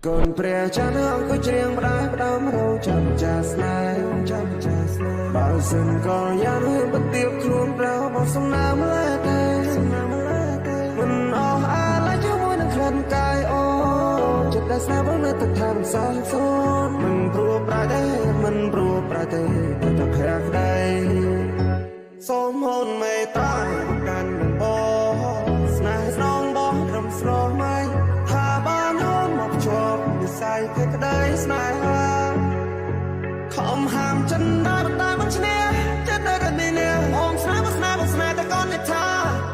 កូនព្រះច័ន្ទអង្គុយច្រៀងផ្ដាយផ្ដាំរោចាំចាស្នេហ៍បើសិនក៏យ៉ាងនឹងបទៀបខ្លួនប្រោបងសំណាមលែតែមិនអស់អាឡ័យជាមួយនឹងក្លិនកាយអូចិត្តដែលស្នេហ៍បងនៅតែថាមិនសោះសូន្យមិនព្រោះប្រាទេតែភ័ក្រក្ដីសូមហូនមេត្តាកាន់នឹងបងស្នេហ៍ស្នងបងត្រឹមស្រស់ម៉ៃថាបានហូនមកជាប់និស័យភ័ក្រក្ដីស្នេហាខំហាមចិនដែរតែមិនឈ្នះចិត្តដែលមាននេះអូនស្នេហ៍តែកូននេះថា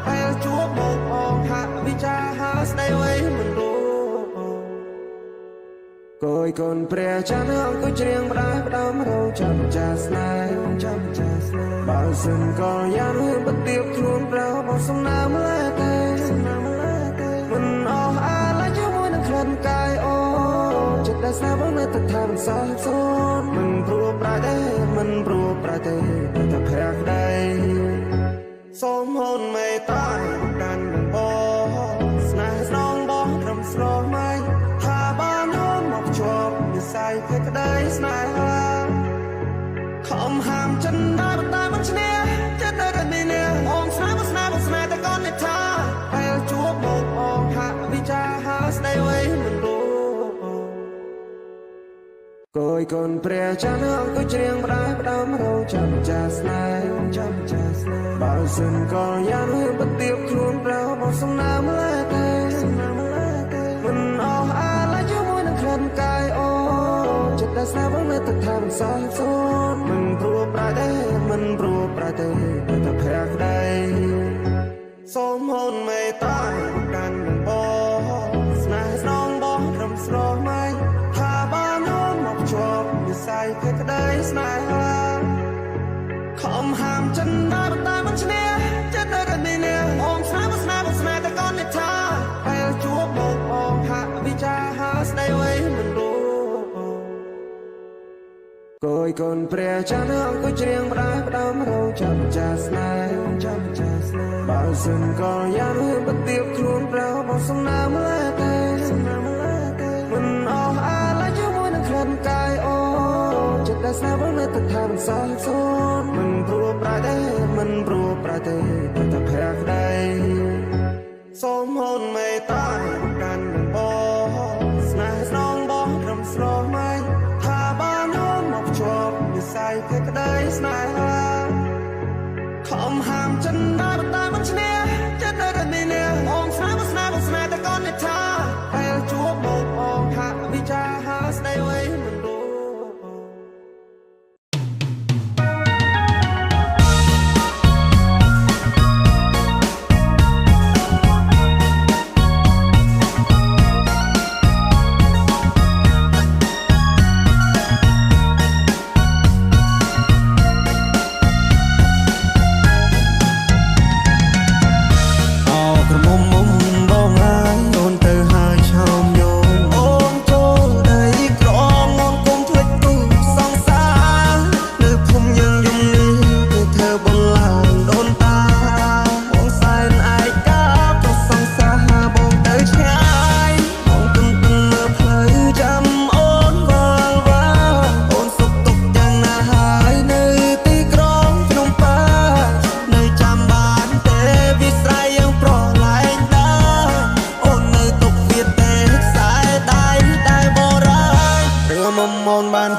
ពេលជួបមកអងហាក់វិចារហាស្ដីអ្វីមិនรู้កូនព្រះច័ន្ទអង្គុយច្រៀងផ្ដាយផ្ដាំរោចាំចាស្នេហ៍បើសិនក៏យ៉ាងនឹងបទៀបខ្លួនប្រោបងសំណាមលែតែមិនអស់អាឡ័យជាមួយនឹងក្លិនកាយអូចិត្តដែលស្នេហ៍បងនៅតែថាមិនសោះសូន្យមិនព្រោះប្រាទេតែភ័ក្រក្ដីសូមហូនមេត្តាកាន់នឹងបងស្នេហ៍ស្នងបងត្រឹមស្រស់ម៉ៃថាបានហូនមកជាប់និស័យភ័ក្រក្ដីស្នេហាខំហាមចិនដែរតែមិនឈ្នះចិត្តដែលមាននេះអូនស្នេហ៍តែកូននេះថាពេលជួបមកអងហាក់វិចារហាស្ដីអ្វីមិនรู้កូនព្រះច័ន្ទអង្គុយច្រៀងផ្ដាយផ្ដាំរោចាំចាស្នេហ៍បើសិនក៏យ៉ាងនឹងបទៀបខ្លួនប្រោបងសំណាមលែតែមិនអស់អាឡ័យជាមួយនឹងក្លិនកាយអូចិត្តដែលស្នេហ៍បងនៅតែថាមិនសោះសូន្យមិនព្រោះប្រាទេតែភ័ក្រក្ដីសូមហូនមេត្តាកាន់នឹងបងស្នេហ៍ស្នងបងត្រឹមស្រស់ម៉ៃថាបានហូនមកជាប់និស័យភ័ក្រក្ដីស្នេហាខំហាមចិនដែរតែមិនឈ្នះចិត្តដែលមាននេះអូនស្នេហ៍តែកូននេះថាពេលជួបមកអងហាក់វិចារហាស្ដីអ្វីមិនรู้កូនព្រះច័ន្ទអង្គុយច្រៀងផ្ដាយផ្ដាំរោចាំចាស្នេហ៍បើសិនក៏យ៉ាងនឹងបទៀបខ្លួនប្រោបងសំណាមលែតែមិនអស់អាឡ័យជាមួយនឹងក្លិនកាយអូចិត្តដែលស្នេហ៍បងនៅតែថាមិនសោះសូន្យមិនព្រោះប្រាទេតែភ័ក្រក្ដីសូមហូនមេត្តាកាន់នឹងបងស្នេហ៍ស្នងបងត្រឹមស្រស់ម៉ៃថាបានហូនមកជាប់និស័យភ័ក្រក្ដីស្នេហាខំហាមចិនដែរតែមិនឈ្នះចិត្តដែលមាននេះអូនស្នេហ៍តែកូននេះថាពេលជួបមកអងហាក់វិចារហាស្ដីអ្វីមិនรู้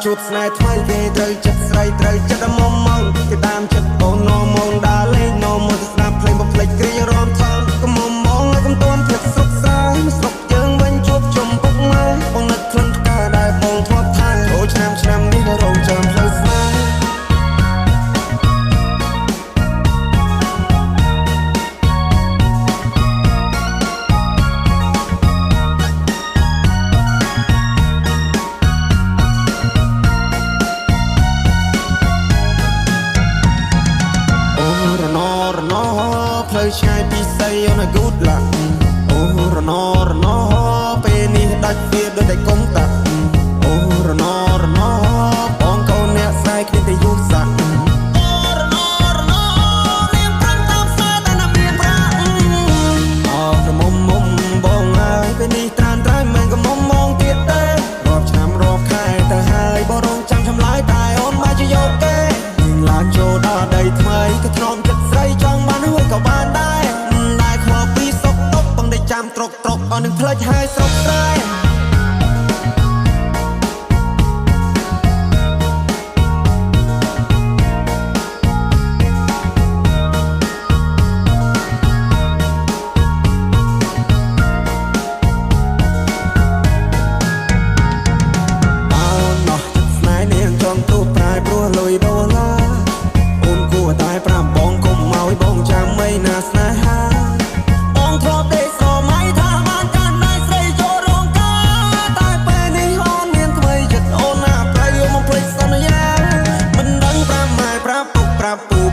ជួបស្នេហ៍ថ្មីគេត្រូវចិត្តស្រីត្រូវចិត្តមុំមកគេតាមចិត្តអូននោមងដើរលេងនោមមកស្ដាប់ភ្លេងបំភ្លេចគ្រារំខានក៏មុំមកឲ្យកុំទាន់ភាពស្រុកសាយស្រុកយើងវិញជួបជុំពុកម៉ែបងនឹកខ្លួនផ្កាដែលបងធ្លាប់ថាអូឆ្នាំនេះរងចាំផ្លូវស្នេហ៍ផ្លូវឆ្ងាយពិសេស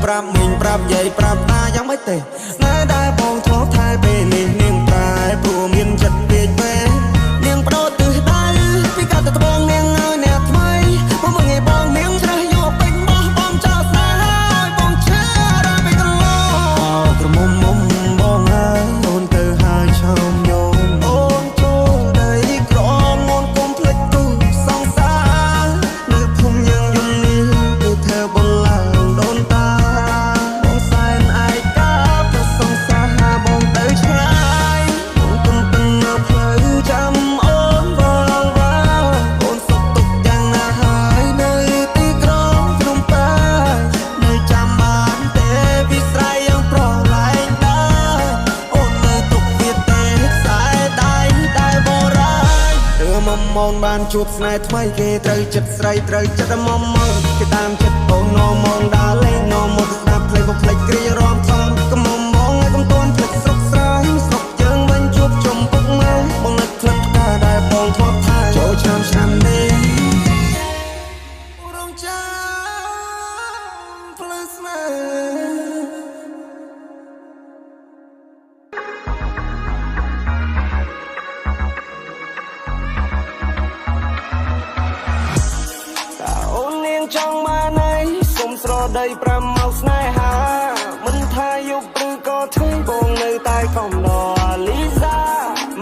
ប្រាប់មីងប្រាប់យាយប្រាប់តាយ៉ាងម៉េចទេណែដែរបងធ្លាប់ថែពេលនេះនាងប្រែព្រោះមានចិត្តពេកពេនាងបដូរទិសដៅពីកាត់ទៅត្បូងនាងឲ្យអ្នកថ្មីមកមើលឲ្យបងនាងច្រះយកពេញបោះបងចោលស្នេហ៍ឲ្យបងឈឺរ៉ាពេកន្លងក្រមុំមុំបងហើយអូនទៅហើយឆោមយំអូនចូលដីក្រមអូនគុំភ្លេចទូសងសារនៅភូមិយើងយំនេះគឺធ្វើបងឡើងដូនតាបងសែនឯកាប្រសងសារបងទៅឆ្ងាយបងទុំទឹងនៅផ្លូវចាំអូនវល់វល់អូនសុខទុក្ខយ៉ាងណាហើយនៅទីក្រុងភ្នំពេញនៅចាំបានទេពីស្រ័យយ៉ាងប្រឡែងដែរអូននៅទុកវាទេខ្សែដៃដែលបរាយរឿងមុំមនបានជួបស្នេហ៍ថ្មីគេត្រូវចិត្តស្រីត្រូវចិត្តមុំមនគេតាមចិត្តអូននោមងដើរលេងនោមមកស្ដាប់ភ្លេងមកភ្លេចគ្រារំសំកុំមុំមងឲ្យកុំតន់ភ្លេចស្រុកស្រែស្រុកយើងវិញជួបជុំពុកម៉ែបងនឹកផ្លឹកផ្កាដែលបងធ្លាប់ថែចូលឆ្នាំនេះរងចាំផ្លូវស្នេហ៍អូននាងចង់បានអីសុំស្រដី5មកស្នេហាមិនថាយប់ឬក៏ថ្ងៃបងនៅតែកំដរលីសា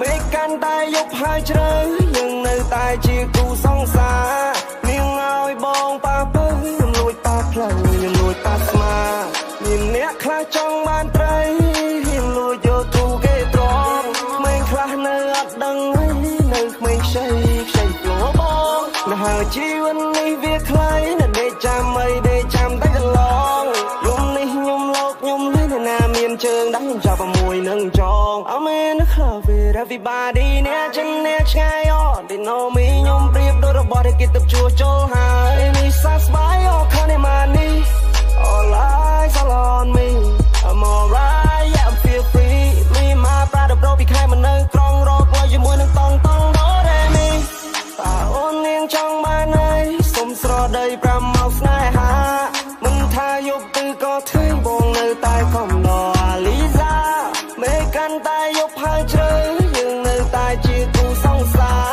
មេឃកាន់តែយប់ហើយជ្រៅយើងនៅតែជាគូសង្សារនាងឲ្យបងប៉ាពើខ្ញុំលួចប៉ាផ្លូវខ្ញុំលួចប៉ាស្មាមានអ្នកខ្លះចង់បានត្រីខ្ញុំលួចយកទូគេទ្រាំក្មេងខ្លះនៅអត់ដឹងនៅក្មេងខ្ចីផ្លោបងនៅហើយជីវិតនេះវាខ្លីនៅដេកចាំអីដេកចាំតែកន្លងយំនេះខ្ញុំលោកខ្ញុំលេងណាមានជើងដៃខ្ញុំចាប់ជាមួយនឹងចង I'm in the club with everybody អ្នកចិនអ្នកឆ្ងាយអត់ They know me ខ្ញុំប្រៀបដូចរបស់ដែលគេទឹកជួចូលហើយនេះសះស្បើយអត់ខំនេះ All eyes all on me I'm alright yeah I'm feel free me my brother bro ពីខែមកនៅក្រុងរកផ្លូវជាមួយនឹងតង់ដូរ៉េមីតើអូននាងចង់បានអីសុំស្រដី5មកស្នេហាមិនថាយប់ឬក៏ថ្ងៃបងនៅតែកំដរលីសាមេឃកាន់តែយប់ហើយជ្រៅយើងនៅតែជាគូសង្សារ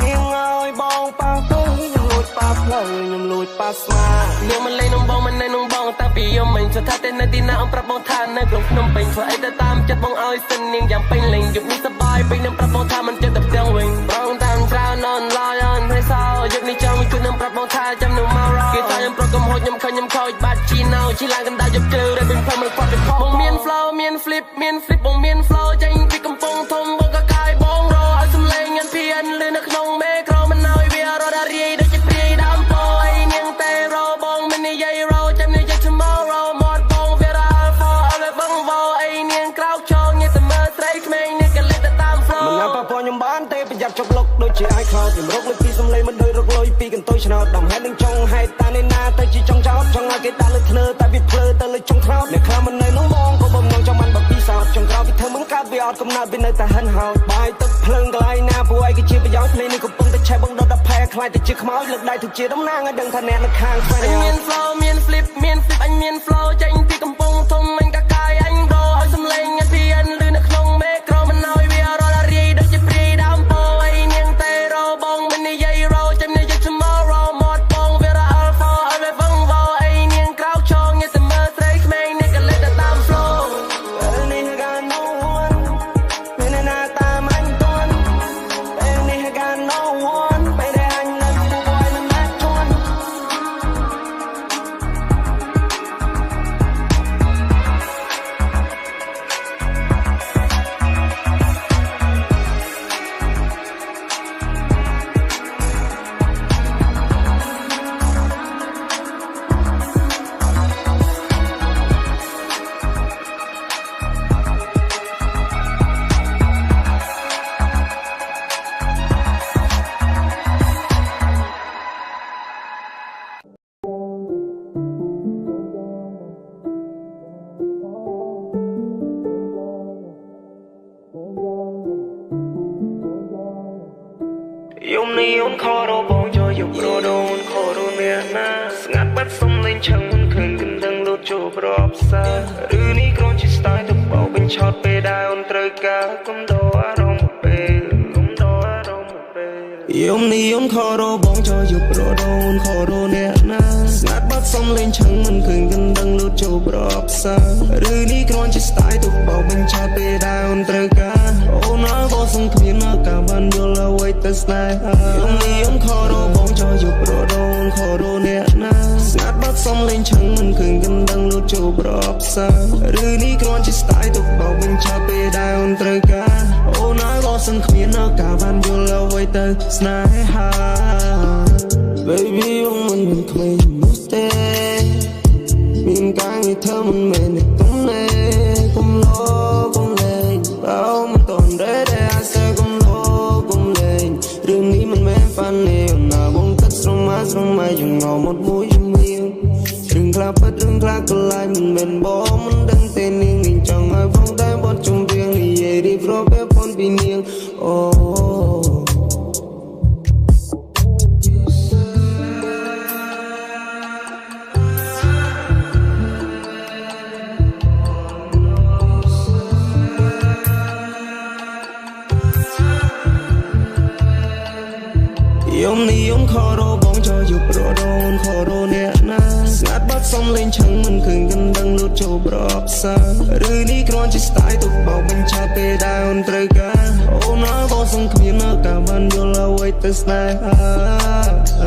នាងឲ្យបងប៉ាទៅខ្ញុំលួចប៉ាផ្លូវខ្ញុំលួចប៉ាស្មានាងមិនលេងនឹងបងមិននៅនឹងបងតាពីយំមិនស្ថិតតែនៅទីណាអង្គប្រាប់បងថានៅក្នុងភ្នំពេញធ្វើអីទៅតាមចិត្តបងឲ្យសិននាងយ៉ាងពេញលេងយប់នេះសប្បាយពេញនឹងប្រាប់បងថាមិនចិត្តតែផ្ទាំងវិញបងតាមច្រើនអនឡាញអនហើយសោយប់នេះចង់ជួយនឹងប្រាប់បងថាចាំនឹងមករកគេថាខ្ញុំប្រកកំហុសខ្ញុំខឹងខ្ញុំខូចបាត់ជីណៅជីឡើងកណ្ដាលយប់ជ្រៅដែលវិញផ្លុំមិនខ្វះពីផងបងមាន flow មាន flip បងមាន flow ចេញពីកំពង់ធំបងក៏កាយបងរឲ្យសំឡេងញ៉ាំភៀនលឺនៅក្នុងមេក្រូមិនឲ្យវារត់រាយដូចជាព្រាយដើមពោអីនាងតែរបងមិននិយាយរចាំនិយាយ tomorrow មាត់បងវារ៉ា for ឲ្យបងវោអីនាងក្រោកឈរញ៉ាំតែមើលស្រីក្មេងនេះក៏លេចទៅតាម flow មិនណាប៉ប៉ខ្ញុំបានទេប្រយ័ត្នជប់លុកដូចជាai cloud ខ្ញុំរកលើពីសំឡេងមិនដូចរកលុយពីកន្ទុយឆ្នោតដំហេតុនឹងចង់ហេតុតានេះណាទៅជាចង់ចោតចង់ឲ្យគេដាក់លើធ្នើតែវាភ្លើទៅលើចុងថ្នោតអ្នកខ្លះមិននៅនឹងបងក៏បំណងចង់បានបើពីសោតចង់ក្រោយពីធ្វើមិនកើតវាអត់កំណត់វានៅតែហិនហោចបាយទឹកភ្លើងកន្លែងណាព្រោះឯងគឺជាប្រយោជន៍ភ្លេងនេះកំពុងតែឆេះបងដុតដល់ផែខ្លាយទៅជាខ្មោចលើកដៃទៅជាតំណាងឲ្យដឹងថាអ្នកនៅខាងស្វែងមាន flow មាន flip អញមាន flow ចេញពីកំពង់ធំអញក៏កាយអញរឲ្យសំឡេងញ៉ាំភៀនលឺនៅក្នុងមេក្រូមិនឲ្យវារត់រាយដូចជាព្រាយដើមពោអីនាងតែរបងមិននិយាយរចាំនិយាយ tomorrow មាត់បងវារ៉ា for ឲ្យបងវោអីនាងក្រោកឈរញ៉ាំតែមើលស្រីក្មេងនេះក៏លេចទៅតាម flow នេះក៏ no one មានណាតាមអញតន់នេះក៏ no one ពេលដែលអញនៅគួរឲ្យមិនណាជន់ យំនេះអូនខរបងចូលយករដូនខរអ្នកណាស្ងាត់បាត់សុំលេងឆឹងមិនឃើញគិនដឹងលូត ចូលប្រអប់សាឬនេះគ្រាន់ជាស្ទាយទៅបោកបញ្ឆោតពេលដែលអូនត្រូវការគុំដោអារម្មណ៍ពេលគុំដោអារម្មណ៍ពេលយំនេះយំខរបងចោលយកប្រដូនខរអ្នកណាស្ងាត់បាត់សំលេងឆឹងមិនឃើញកណ្ដឹងលូតចូលប្រអប់សាឬនេះគ្រាន់ជាស្ទាយទៅបោកបញ្ឆោតពេលដែលអូនត្រូវការអូនអើបងសង្គ្មាននៅកាបានយល់អ្វីទៅស្នេហាយំនេះយំខរបងចោលយកប្រដូនខរអ្នកណាស្ងាត់បាត់សំលេងឆឹងមិនឃើញកណ្ដឹងលូតចូលប្រអប់សាឬនេះគ្រាន់ជាស្ទាយទៅបោកបញ្ឆោតពេលដែលអូនត្រូវការអូនអើបងសង្គ្មាននៅកាបានយល់អ្វីទៅស្នេហា Baby បងមិនមានក្មេងនោះទេមានកាំងឲ្យเธอមិនមែនទុំណែគុំលោគុំលេងបើមិនតន់ដែរអាសាគុំលោគុំលេងរឿងនេះមិនមែនហ្វានទេណាបងគិតស្រមៃយ៉ាងងល់មកមួយជំនាញរឿងខ្លះពិតរឿងខ្លះក៏ឡាយមិនមែនបងមិនដឹងទេនាងចង់ឲ្យបងតែបត់ជុំរៀងនិយាយរៀបរាប់ពេលប៉ុនពីនាងអូ យំនេះយំខរបងចោលយកប្រដូនខរអ្នកណាស្ងាត់បាត់សំលេងឆឹងមិនឃើញកណ្ដឹងលូតចូលប្រអប់សាឬនេះគ្រាន់ជាស្ទាយទៅបោកបញ្ឆោតពេលដែលអូនត្រូវការអូនអើបងសង្គ្មាននៅកាបានយល់អ្វីទៅស្នេហា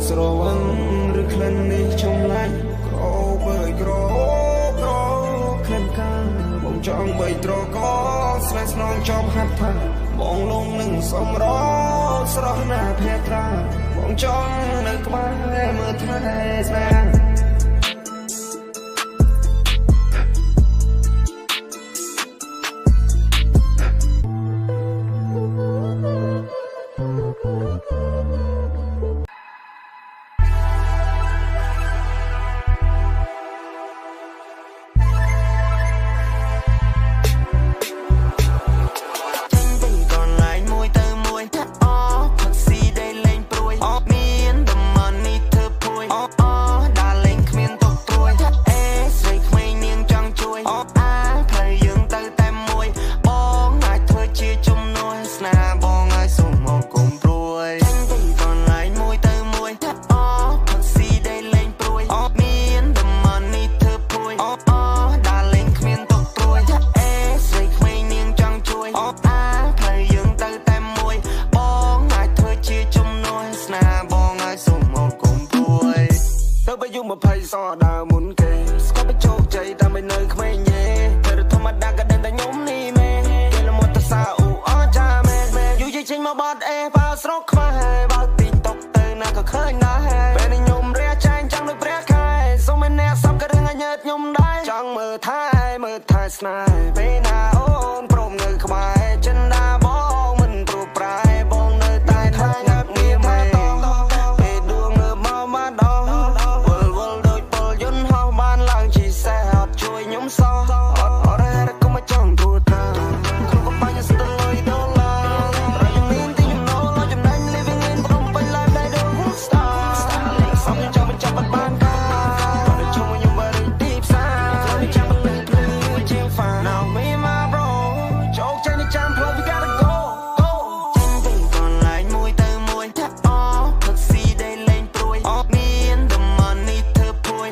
ស្រវឹងឬក្លិននេះចំឡាញ់ក្រោបើយក្រោក្លិនកា បងចង់បីត្រកស្នេហ៍ស្នងចំហាត់ថាបងលងនឹងសំរោស្រស់ណាភ័ត្រាបងចង់នៅក្បែរមើលថែស្នេហ៍សដើមុនគេស្គាល់ទៅជោគជ័យតែមិននៅក្មេងទេតែធម្មតាក៏ដឹងតែខ្ញុំនេះមែនគេលមុតទៅសាអូអចាមែនយូរចេញមកបាត់អេបើស្រុកខ្មែរបើទីតុកទៅណាក៏ឃើញដែរពេលនេះខ្ញុំរះចាញ់ចង់ដូចព្រះខែសុំមិនអ្នកសំក៏រឿងឲ្យញើតខ្ញុំដែរចង់មើលថែស្នេហ៍ពេលណាអូនព្រមនៅក្បែរចិនដាបងមិនព្រោះប្រែបងនៅតែថាងាប់ងារមែនពេលដួងនៅមកមកដល់ជួយខ្ញុំសោះអត់រ៉ែក៏មកចង់ទូតាគ្រប់កំបញ្ញស្ទើរលុយដុល្លារប្រយមានទីខ្ញុំណូលចំណេញ living in ព្រមពេញ life ដែលដូច star សំចាំមិនចាប់បានការតែជុំខ្ញុំបរិទីផ្សារខ្ញុំចាំបលឹងភ្លឺជាង fan now me my bro ជោគជ័យនេះចាំ play we gotta go ចេញពីកន្លែងមួយទៅមួយថាអូផឹកស៊ីដេកលេងព្រួយមាន the money ធ្វើពួយ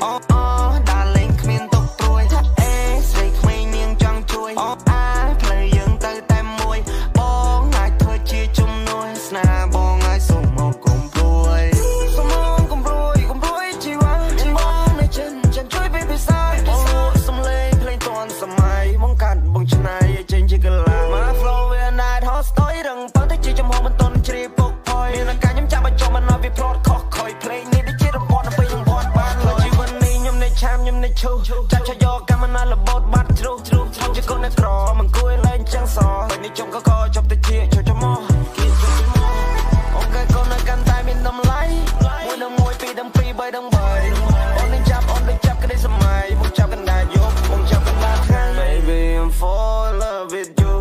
ដើរលេងគ្មានផ្លូវយើងទៅតែមួយបងអាចធ្វើជាជំនួយស្នេហ៍បងអាចសុំមកកុំព្រួយជីវ៉ាបងនៅចិនជួយពីពិសាសំលេងភ្លេងតនសម័យបងកាត់បងឆ្នៃឲ្យចេញជាកលាមក flow វា night hot story រឹងបើទៅជាចំហមិនតន់ជ្រាបពុកផយមានអាការខ្ញុំចាប់ឲ្យចុះមិនឲ្យវាផ្លត់ខុសខ້ອຍភ្លេងនេះដូចជារបត់ទៅខ្ញុំបត់បានលើជីវិតនេះខ្ញុំនៅឆាមខ្ញុំនៅឈូចាប់ឆយកកម្មណាលបត់បាត់ជ្រុះជាកូនអ្នកក្រមិនគួរលែងចឹងសពេលនេះជុំក៏ចប់ទៅជាចូលចំមកអូខេកូននៅកាន់តែមានតម្លៃមួយដល់មួយពីរដល់ពីរបីដល់បីអូននឹងចាប់ក្តីសម័យមកចាប់កណ្ដាលយប់មកចាប់កណ្ដាលថ្ងៃ Baby I'm fall in love with you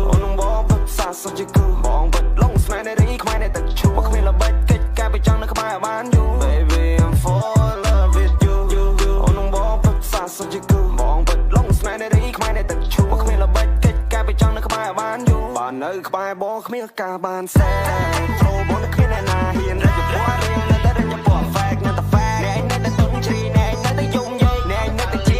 អូននឹងបងពិតសាសុខជាគូបងពិតលងស្នេហ៍នៃរីខ្មែរនៃទឹកឈូមកគ្មានល្បិចកិច្ចការไปចង់នៅក្បែរបានយូ Baby I'm fall in love with you អូននឹងបងពិតសាសុខជាគូបងពិតលងស្នេហ៍នៃរីខ្មែរនៃទឹកឈូមកគ្មានល្បិចកិច្ចការไปចង់នៅក្បែរបានយូបាននៅក្បែរបងគ្មានការបានសែប្រូបងគ្មានអ្នកណាហ៊ានរកពណ៌រៀងនៅតែរកពណ៌ fake នៅតែ fake ណែនៅតែទុនជ្រីណែនៅតែយំយាយណែនៅតែជា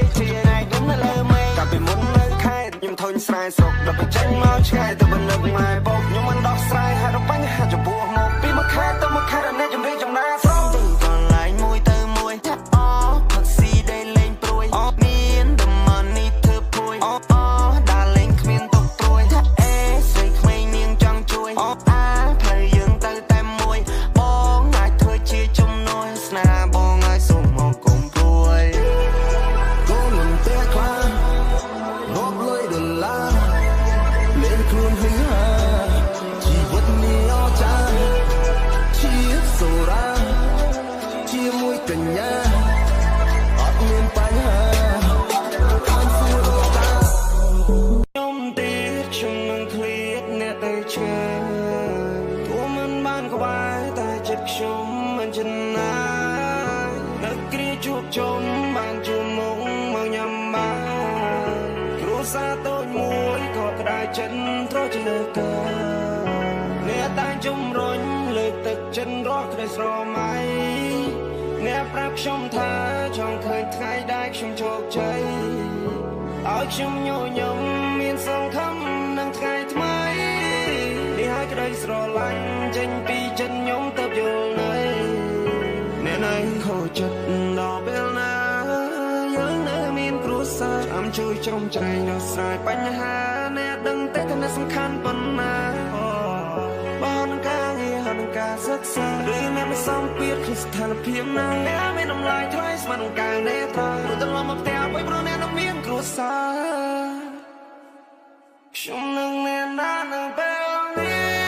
ណែខ្ញុំនៅលើមេកាលពីមុននៅខេត្តខ្ញុំធុញស្រែស្រុកដល់បញ្ចេញមកឆ្ងាយទៅបន្លឹកម៉ែបងខ្ញុំមិនដោះស្រាយហេតុបញ្ហាចំពោះមកពីមួយខេត្តទៅមួយខេត្តអ្នកជំរាបចំណាស្រុកកន្លែងមួយទៅមួយថាអូផឹកស៊ីដេកលេងព្រួយមាន the money ធ្វើពួយដើរលេងគ្មានទុកព្រួយថាអេស្រីក្មេងនាងចង់ជួយផ្លូវយើងទៅតែមួយបងអាចធ្វើជាជំនួយស្នេហ៍បងអាចសុំមកកុំព្រួយកូនមិនទេខ្លាំងរកលុយដុល្លារលេងខ្លួនហឹងហាជីវិតនេះអស្ចារ្យជាសូរ៉ាជាមួយកញ្ញាអត់មានបញ្ហាតាមសួរតាខ្ញុំទេខ្ញុំនឹងឃ្លាតអ្នកទៅឆ្ងាយទោះមិនបានក្បែរតែចិត្តខ្ញុំមិនចំណាយនឹកគ្រាជួបជុំបានជួបមុខមកញ៉ាំបានគ្រួសារតូចមួយក៏ក្តៅចិត្តត្រជាលើកអ្នកតែជំរុញលើកទឹកចិត្តរស់ក្តីស្រមៃអ្នកប្រាប់ខ្ញុំថាចង់ឃើញថ្ងៃដែលខ្ញុំជោគជ័យឲ្យខ្ញុំញញឹមមានសង្ឃឹមនឹងថ្ងៃថ្មីនេះហើយក្តីស្រឡាញ់ចេញពីចិត្តខ្ញុំទៅយល់នៅអ្នកនៅខូចចិត្តដល់ពេលណាយើងនៅមានគ្រួសារចាំ ជួយជ្រោមជ្រែងដោះស្រាយបញ្ហាអ្នកដឹងតែថាអ្នកសំខាន់ប៉ុណ្ណាបើនឹងការងារហើយនឹងការសិក្សាឬអ្នកមិនសមពាក្យក្នុងស្ថានភាពណាអ្នកមានតម្លៃថ្លៃស្មើនឹងការអ្នកត្រង់ព្រោះត្រឡប់មកផ្ទះវិញព្រោះអ្នកនឹងមានគ្រួសារខ្ញុំនឹងអ្នកណានៅពេលនេះ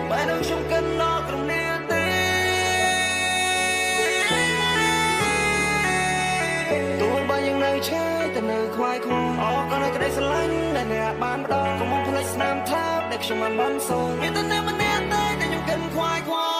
បើនឹងខ្ញុំកិនដល់ក្រុមអ្នកទេទោះបីយ៉ាងនៅឆាយតែនៅខ្វាយខ្វល់អរក៏នៅក្តីស្រឡាញ់ដែលអ្នកបានផ្ដល់កុំភ្លេចស្នាមថាបដែលខ្ញុំបានសូមមានតែអ្នកម្នាក់ទេដែលខ្ញុំកិនខ្វាយខ្វល់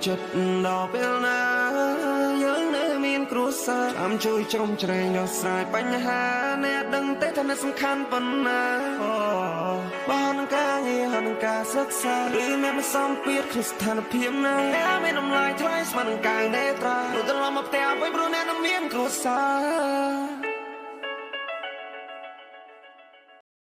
ចិត្តដល់ពេលណាយើងនៅមានគ្រួសារចាំជួយជ្រោមជ្រែងដោះស្រាយបញ្ហាអ្នកដឹងតែថាអ្នកសំខាន់ប៉ុណ្ណាបើនឹងការងារហើយនឹងការសិក្សាឬអ្នកមិនសមពាក្យក្នុងស្ថានភាពណាអ្នកមានតម្លៃថ្លៃស្មើនឹងការអ្នកត្រង់ព្រោះត្រឡប់មកផ្ទះវិញព្រោះអ្នកនឹងមានគ្រួសារ